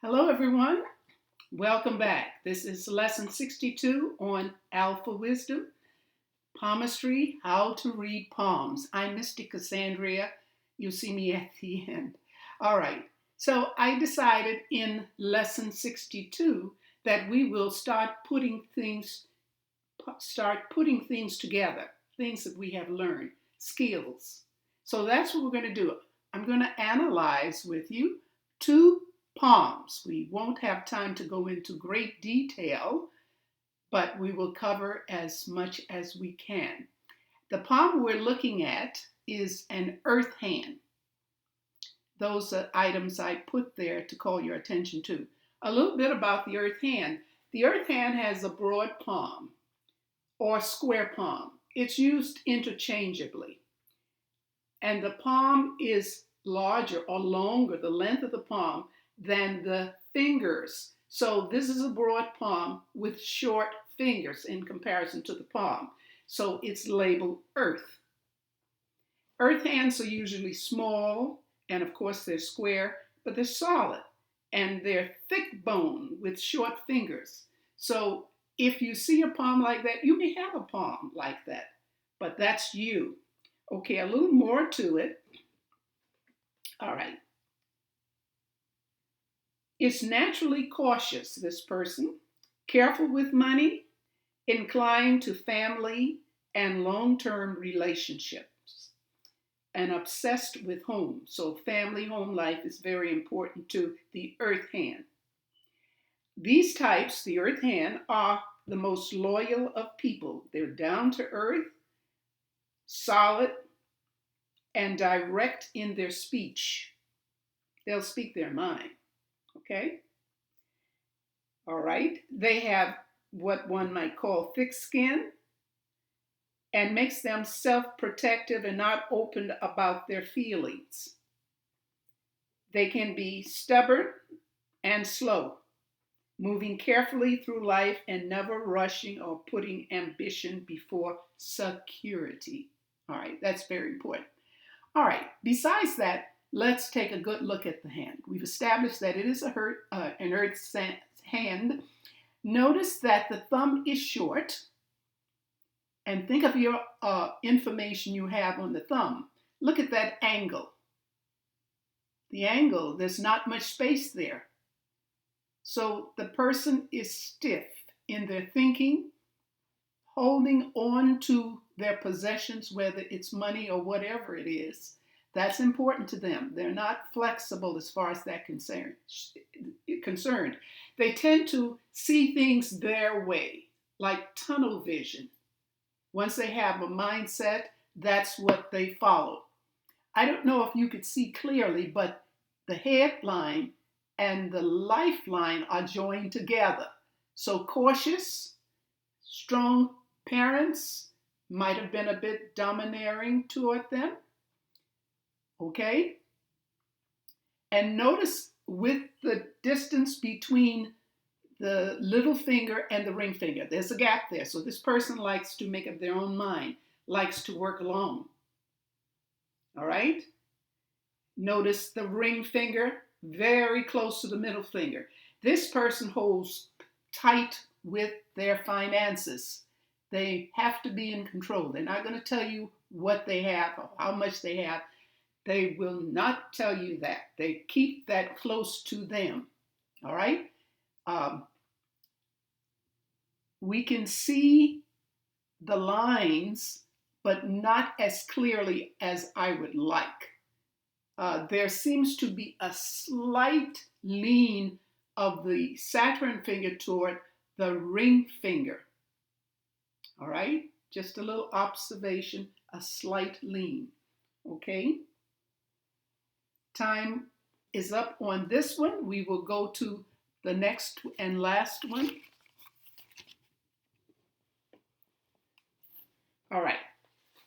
Hello, everyone. Welcome back. This is lesson 62 on Alphawisdom, Palmistry, how to read palms. I'm Mystic Cassandria. You'll see me at the end. All right. So I decided in lesson 62 that we will start putting things together, things that we have learned, skills. So that's what we're going to do. I'm going to analyze with you two palms. We won't have time to go into great detail, but we will cover as much as we can. The palm we're looking at is an earth hand. Those are items I put there to call your attention to. A little bit about the earth hand. The earth hand has a broad palm or square palm. It's used interchangeably. And the palm is larger or longer, the length of the palm, than the fingers. So this is a broad palm with short fingers in comparison to the palm. So it's labeled earth. Earth hands are usually small, and of course they're square, but they're solid. And they're thick bone with short fingers. So if you see a palm like that, you may have a palm like that, but that's you. Okay, a little more to it. All right. It's naturally cautious, this person, careful with money, inclined to family and long-term relationships, and obsessed with home. So family, home life is very important to the earth hand. These types, the earth hand, are the most loyal of people. They're down to earth, solid, and direct in their speech. They'll speak their mind. Okay? All right. They have what one might call thick skin and makes them self-protective and not open about their feelings. They can be stubborn and slow, moving carefully through life and never rushing or putting ambition before security. All right, that's very important. All right, besides that, let's take a good look at the hand. We've established that it is an earth hand. Notice that the thumb is short, and think of your information you have on the thumb. Look at that angle. The angle, there's not much space there. So the person is stiff in their thinking, holding on to their possessions, whether it's money or whatever it is. That's important to them. They're not flexible as far as that concerned. They tend to see things their way, like tunnel vision. Once they have a mindset, that's what they follow. I don't know if you could see clearly, but the headline and the lifeline are joined together. So cautious, strong parents might have been a bit domineering toward them. Okay? And notice with the distance between the little finger and the ring finger, there's a gap there. So this person likes to make up their own mind, likes to work alone. All right? Notice the ring finger very close to the middle finger. This person holds tight with their finances. They have to be in control. They're not going to tell you what they have or how much they have. They will not tell you that. They keep that close to them. All right? We can see the lines, but not as clearly as I would like. There seems to be a slight lean of the Saturn finger toward the ring finger. All right? Just a little observation, a slight lean. Okay? Time is up on this one. We will go to the next and last one. All right.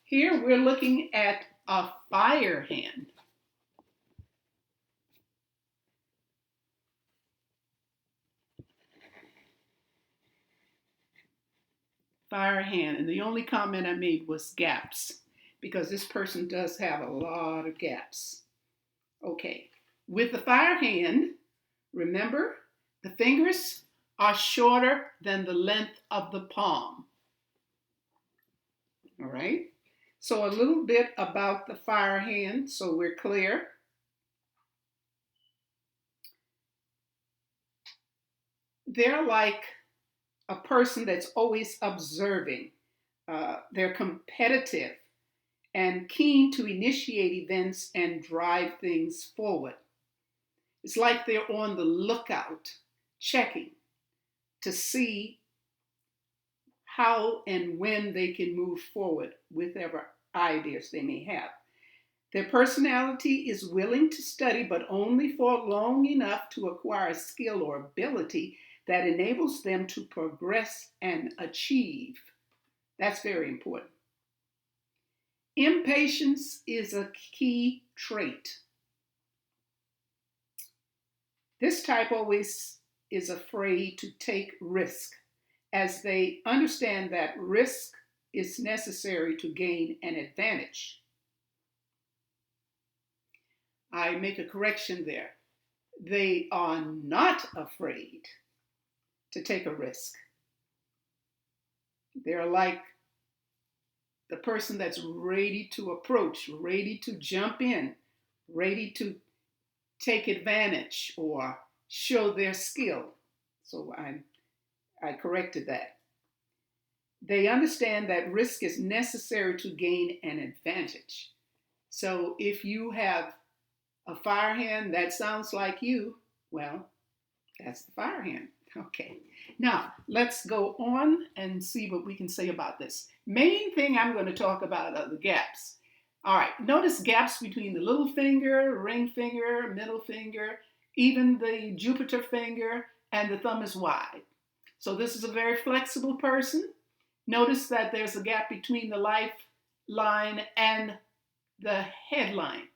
Here we're looking at a fire hand. Fire hand. And the only comment I made was gaps, because this person does have a lot of gaps. Okay. With the fire hand, Remember, the fingers are shorter than the length of the palm. All right? So a little bit about the fire hand so we're clear. They're like a person that's always observing. They're competitive and keen to initiate events and drive things forward. It's like they're on the lookout, checking to see how and when they can move forward with whatever ideas they may have. Their personality is willing to study, but only for long enough to acquire a skill or ability that enables them to progress and achieve. That's very important. Impatience is a key trait. This type always is afraid to take risk, as they understand that risk is necessary to gain an advantage. I make a correction there. They are not afraid to take a risk. They're like the person that's ready to approach, ready to jump in, ready to take advantage or show their skill. So I corrected that. They understand that risk is necessary to gain an advantage. So if you have a fire hand that sounds like you, well, that's the fire hand. Okay. Now, let's go on and see what we can say about this. Main thing I'm going to talk about are the gaps. All right. Notice gaps between the little finger, ring finger, middle finger, even the Jupiter finger, and the thumb is wide. So this is a very flexible person. Notice that there's a gap between the lifeline and the headline.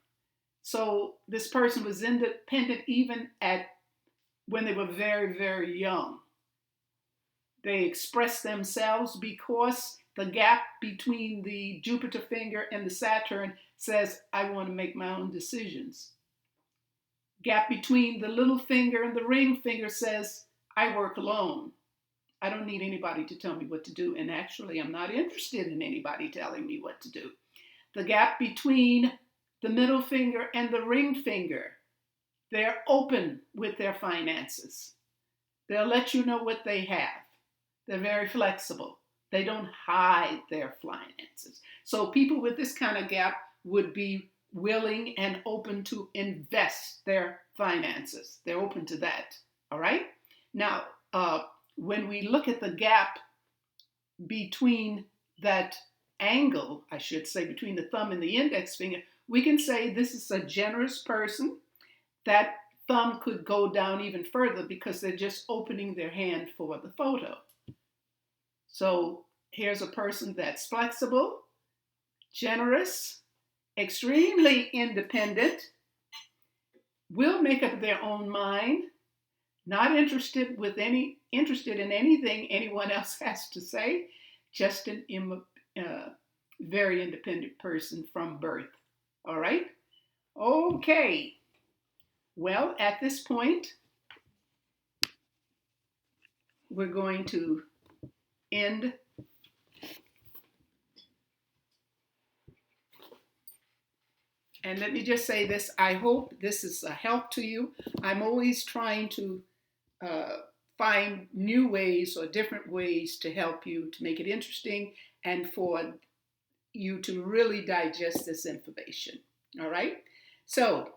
So this person was independent even when they were very, very young. They express themselves because the gap between the Jupiter finger and the Saturn says, I want to make my own decisions. Gap between the little finger and the ring finger says, I work alone. I don't need anybody to tell me what to do. And actually, I'm not interested in anybody telling me what to do. The gap between the middle finger and the ring finger, they're open with their finances. They'll let you know what they have. They're very flexible. They don't hide their finances. So people with this kind of gap would be willing and open to invest their finances. They're open to that. All right? Now, when we look at the gap between that angle, I should say, between the thumb and the index finger, we can say this is a generous person. That thumb could go down even further because they're just opening their hand for the photo. So here's a person that's flexible, generous, extremely independent, will make up their own mind, not interested in anything anyone else has to say, just a very independent person from birth. All right? Okay. Well, at this point, we're going to end. And let me just say this. I hope this is a help to you. I'm always trying to find new ways or different ways to help you, to make it interesting and for you to really digest this information. All right? So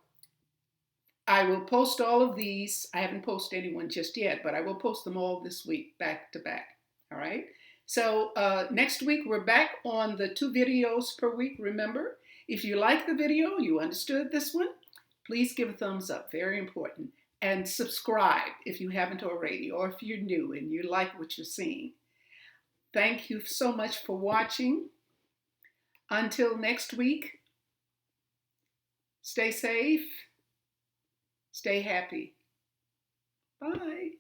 I will post all of these. I haven't posted anyone just yet, but I will post them all this week, back to back. All right? So next week, we're back on the 2 videos per week, remember? If you like the video, you understood this one, please give a thumbs up, very important. And subscribe if you haven't already, or if you're new and you like what you're seeing. Thank you so much for watching. Until next week, stay safe, stay happy. Bye.